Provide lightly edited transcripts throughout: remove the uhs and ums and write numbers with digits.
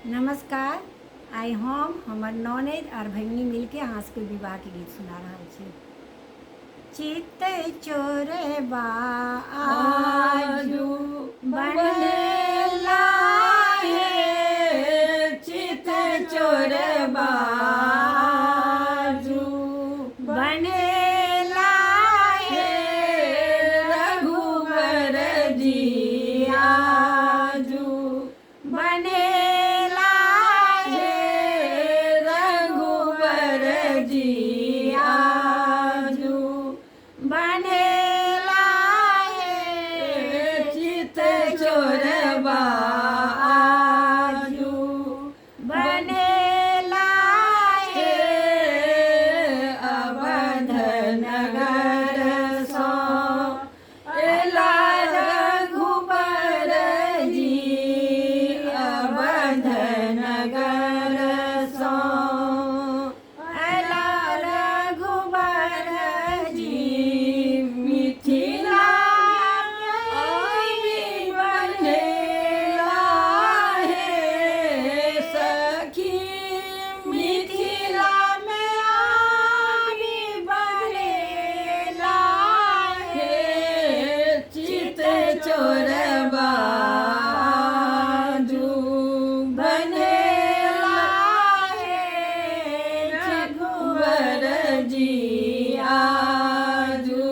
नमस्कार। आई हम हमर ननद और भगिनी मिलके अहाँ सबके विवाह के गीत सुना रहा छी। चित चोरबा आजू बनेला हे, चित चोरबा आजू बनेला हे, रघुवर जी आजू बनेला हे, रघुवर जी आजू बनेला हे, चित चोरबा आजू बनेला हे, अवध नगर सो एला रघुबर जी, अवध नगर सो एला रघुबर जी, मिथिला आई बनेला हे सखी, मिथिला में आई बनेला हे, चित चोरबा आजू बनेला हे, रघुवर जी आजू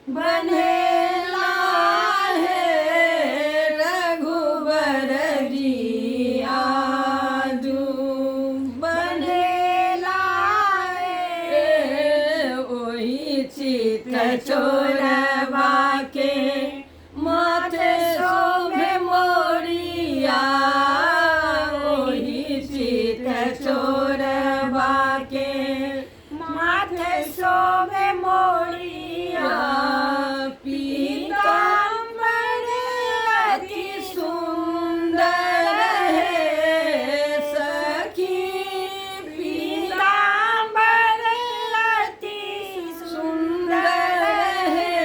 बनेला हे, रघुवर जी आजू बनेला हे, ओही चित चोरबा के माथे शोभे मोरिया, ओही चित चोरबा के माथे शोभे मोरिया, पीताम्बर अति सुंदर है सखी, पीताम्बर अति सुंदर है,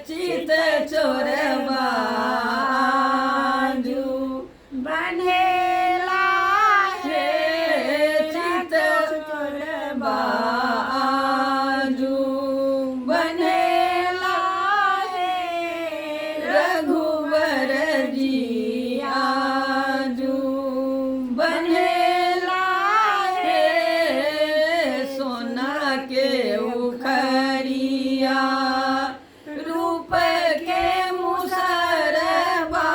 चित चोरबा आजू बनेला हे, चित चोरबा आजू बनेला हे, रघुवर जी आजू बनेला हे, सोना के उखरिया रूप के मुसरबा,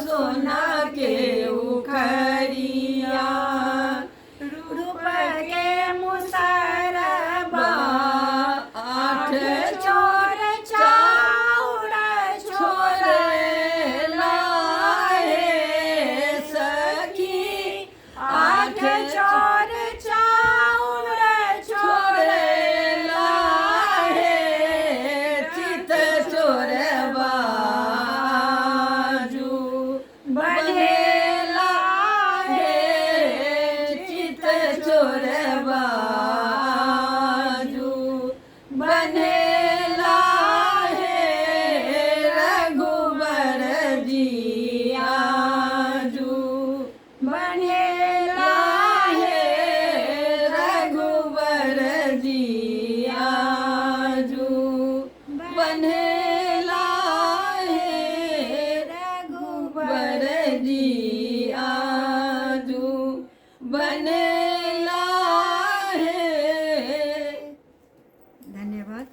सोना के उखरिया रूप के मुसरबा, आठ चोर चाउर छोड़ेला हे सखी, आठ चोर चाउर छोड़ेला हे, चित चोरबा आजू बनेला हे, चित चोरबा आजू बनेला हे, रघुवर जी आजू बनेला हे, रघुवर जी आजू बनेला हे, रघुवर जी आजू बनेला हे। धन्यवाद।